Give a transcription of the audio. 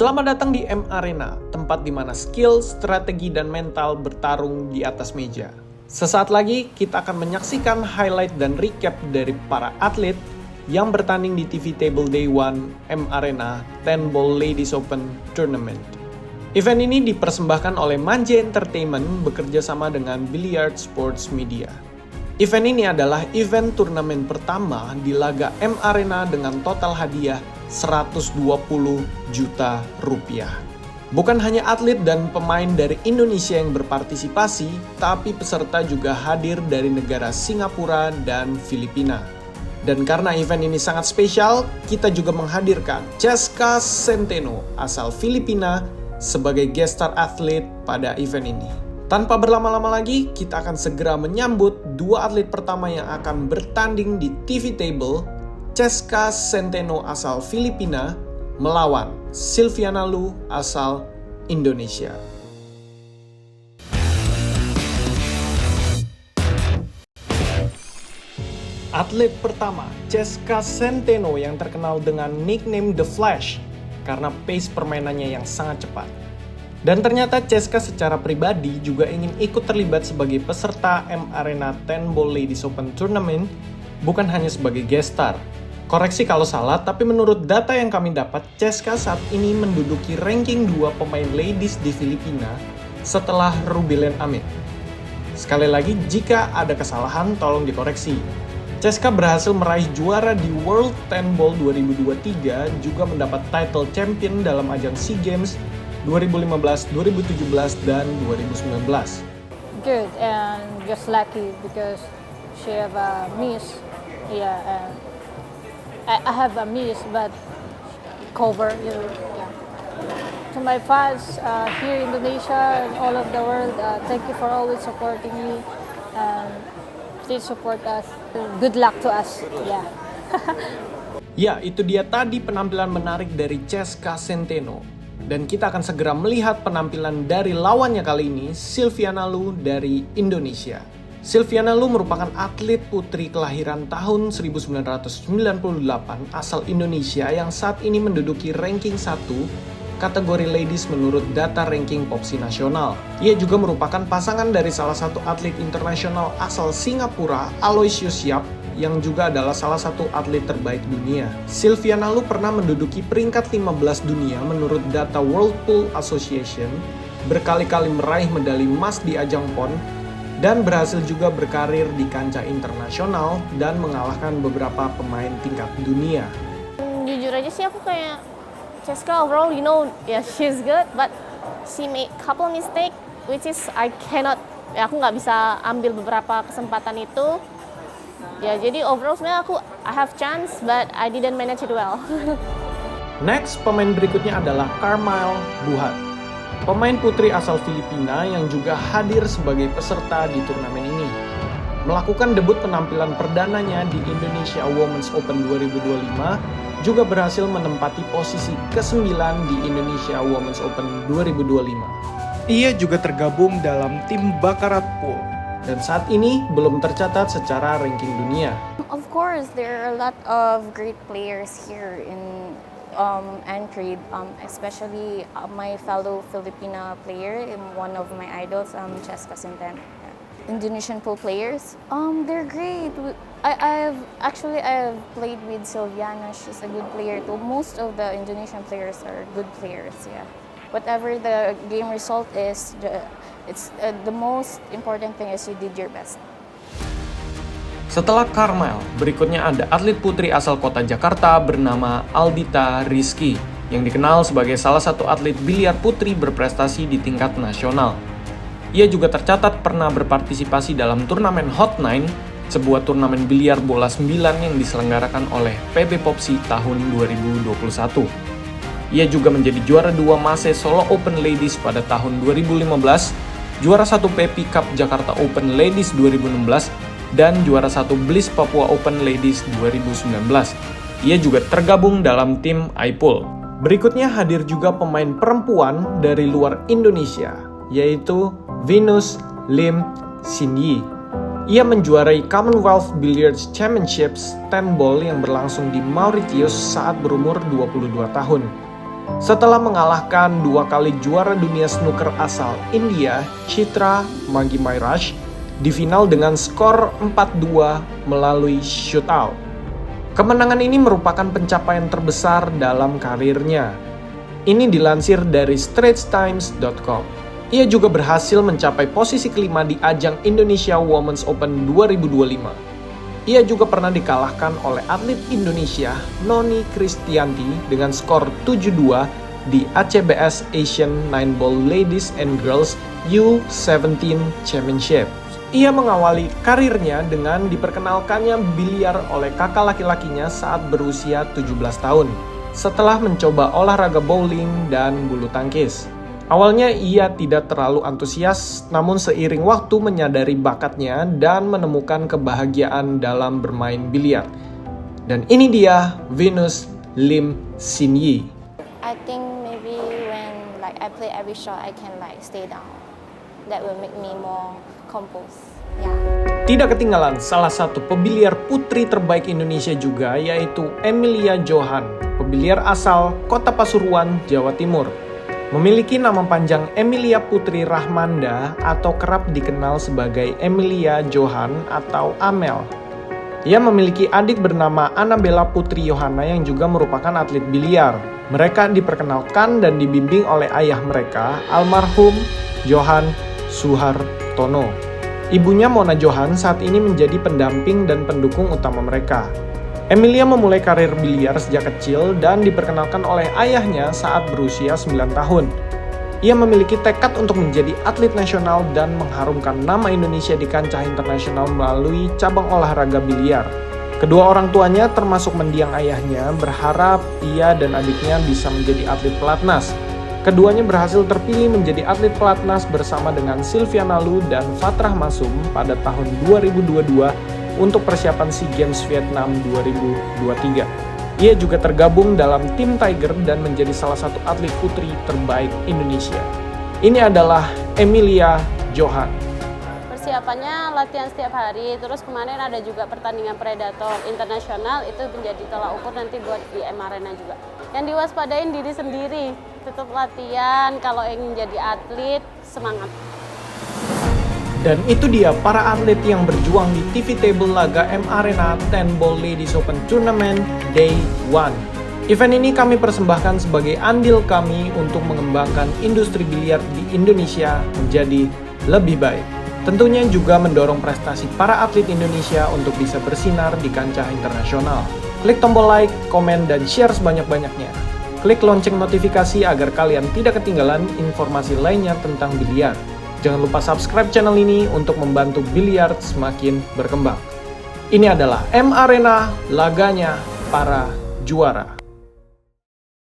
Selamat datang di M Arena, tempat di mana skill, strategi, dan mental bertarung di atas meja. Sesaat lagi kita akan menyaksikan highlight dan recap dari para atlet yang bertanding di TV Table Day 1 M Arena 10 Ball Ladies Open Tournament. Event ini dipersembahkan oleh Manje Entertainment bekerja sama dengan Billiard Sports Media. Event ini adalah event turnamen pertama di laga M Arena dengan total hadiah 120 juta rupiah. Bukan hanya atlet dan pemain dari Indonesia yang berpartisipasi, tapi peserta juga hadir dari negara Singapura dan Filipina. Dan karena event ini sangat spesial, kita juga menghadirkan Ceska Centeno asal Filipina sebagai guest star atlet pada event ini. Tanpa berlama-lama lagi, kita akan segera menyambut dua atlet pertama yang akan bertanding di TV Table. Ceska Centeno asal Filipina melawan Silviana Lu asal Indonesia. Atlet pertama, Ceska Centeno yang terkenal dengan nickname The Flash karena pace permainannya yang sangat cepat. Dan ternyata Ceska secara pribadi juga ingin ikut terlibat sebagai peserta M Arena 10 Ball Ladies Open Tournament, bukan hanya sebagai guest star. Koreksi kalau salah, tapi menurut data yang kami dapat, Ceska saat ini menduduki ranking 2 pemain ladies di Filipina setelah Rubilen Amit. Sekali lagi, jika ada kesalahan, tolong dikoreksi. Ceska berhasil meraih juara di World 10 Ball 2023, juga mendapat title champion dalam ajang SEA Games 2015, 2017, dan 2019. Good, and just lucky because she have a miss. Yeah, and I have a miss, but cover, you know. Yeah. To my fans here in Indonesia and all of the world, thank you for always supporting me. Please support us. Good luck to us. Yeah. Ya, itu dia tadi penampilan menarik dari Ceska Centeno. Dan kita akan segera melihat penampilan dari lawannya kali ini, Silviana Lu dari Indonesia. Silviana Lu merupakan atlet putri kelahiran tahun 1998 asal Indonesia yang saat ini menduduki ranking 1 kategori ladies menurut data ranking Popsi nasional. Ia juga merupakan pasangan dari salah satu atlet internasional asal Singapura, Aloysius Yap, yang juga adalah salah satu atlet terbaik dunia. Silviana Lu pernah menduduki peringkat 15 dunia menurut data World Pool Association, berkali-kali meraih medali emas di ajang PON, dan berhasil juga berkarir di kancah internasional dan mengalahkan beberapa pemain tingkat dunia. Jujur aja sih aku kayak Ceska overall, you know, yeah, she's good, but she made couple mistake, which is I cannot, ya aku nggak bisa ambil beberapa kesempatan itu. Ya jadi overall sebenarnya I have chance, but I didn't manage it well. Next, pemain berikutnya adalah Carmyle Buhat. Pemain putri asal Filipina yang juga hadir sebagai peserta di turnamen ini. Melakukan debut penampilan perdananya di Indonesia Women's Open 2025, juga berhasil menempati posisi ke-9 di Indonesia Women's Open 2025. Ia juga tergabung dalam tim Baccarat Pool, dan saat ini belum tercatat secara ranking dunia. Of course, there are a lot of great players here in entry, especially my fellow Filipina player, one of my idols, Ceska Centeno. Indonesian pool players, they're great. I have played with Silviana. She's a good player too. Most of the Indonesian players are good players. Yeah, whatever the game result is, the most important thing is you did your best. Setelah Carmyle, berikutnya ada atlet putri asal kota Jakarta bernama Aldita Rizky, yang dikenal sebagai salah satu atlet biliar putri berprestasi di tingkat nasional. Ia juga tercatat pernah berpartisipasi dalam turnamen Hot 9, sebuah turnamen biliar bola 9 yang diselenggarakan oleh PB Popsi tahun 2021. Ia juga menjadi juara 2 Mase Solo Open Ladies pada tahun 2015, juara 1 Pepi Cup Jakarta Open Ladies 2016, dan juara 1 Bliss Papua Open Ladies 2019. Ia juga tergabung dalam tim iPool. Berikutnya hadir juga pemain perempuan dari luar Indonesia, yaitu Venus Lim Sinyi. Ia menjuarai Commonwealth Billiards Championships 10 Ball yang berlangsung di Mauritius saat berumur 22 tahun. Setelah mengalahkan 2 kali juara dunia snooker asal India, Chitra Maggi-Mairaj, di final dengan skor 4-2 melalui shootout. Kemenangan ini merupakan pencapaian terbesar dalam karirnya. Ini dilansir dari straitstimes.com. Ia juga berhasil mencapai posisi kelima di ajang Indonesia Women's Open 2025. Ia juga pernah dikalahkan oleh atlet Indonesia Noni Kristianti dengan skor 7-2 di ACBS Asian Nine Ball Ladies and Girls U17 Championship. Ia mengawali karirnya dengan diperkenalkannya biliar oleh kakak laki-lakinya saat berusia 17 tahun, setelah mencoba olahraga bowling dan bulu tangkis. Awalnya ia tidak terlalu antusias, namun seiring waktu menyadari bakatnya dan menemukan kebahagiaan dalam bermain biliar. Dan ini dia Venus Lim Sin Yi. I think maybe when I play every shot, I can stay down. That will make me more composed. Yeah. Tidak ketinggalan salah satu pebiliar putri terbaik Indonesia juga, yaitu Emilia Johan, pebiliar asal Kota Pasuruan, Jawa Timur. Memiliki nama panjang Emilia Putri Rahmanda atau kerap dikenal sebagai Emilia Johan atau Amel. Ia memiliki adik bernama Annabella Putri Yohana yang juga merupakan atlet biliar. Mereka diperkenalkan dan dibimbing oleh ayah mereka, almarhum Johan Suhartono. Ibunya Mona Johan saat ini menjadi pendamping dan pendukung utama mereka. Emilia memulai karir biliar sejak kecil dan diperkenalkan oleh ayahnya saat berusia 9 tahun. Ia memiliki tekad untuk menjadi atlet nasional dan mengharumkan nama Indonesia di kancah internasional melalui cabang olahraga biliar. Kedua orang tuanya termasuk mendiang ayahnya berharap ia dan adiknya bisa menjadi atlet pelatnas. Keduanya berhasil terpilih menjadi atlet pelatnas bersama dengan Silviana Lu dan Fatrah Masum pada tahun 2022 untuk persiapan SEA Games Vietnam 2023. Ia juga tergabung dalam tim Tiger dan menjadi salah satu atlet putri terbaik Indonesia. Ini adalah Emilia Johan. Persiapannya latihan setiap hari, terus kemarin ada juga pertandingan predator internasional, itu menjadi tolak ukur nanti buat di M Arena juga. Yang diwaspadain diri sendiri, tetap latihan, kalau ingin jadi atlet, semangat. Dan itu dia para atlet yang berjuang di TV Table laga M Arena 10 Ball Ladies Open Tournament Day 1. Event ini kami persembahkan sebagai andil kami untuk mengembangkan industri biliar di Indonesia menjadi lebih baik. Tentunya juga mendorong prestasi para atlet Indonesia untuk bisa bersinar di kancah internasional. Klik tombol like, komen, dan share sebanyak-banyaknya. Klik lonceng notifikasi agar kalian tidak ketinggalan informasi lainnya tentang biliar. Jangan lupa subscribe channel ini untuk membantu biliar semakin berkembang. Ini adalah M Arena, laganya para juara.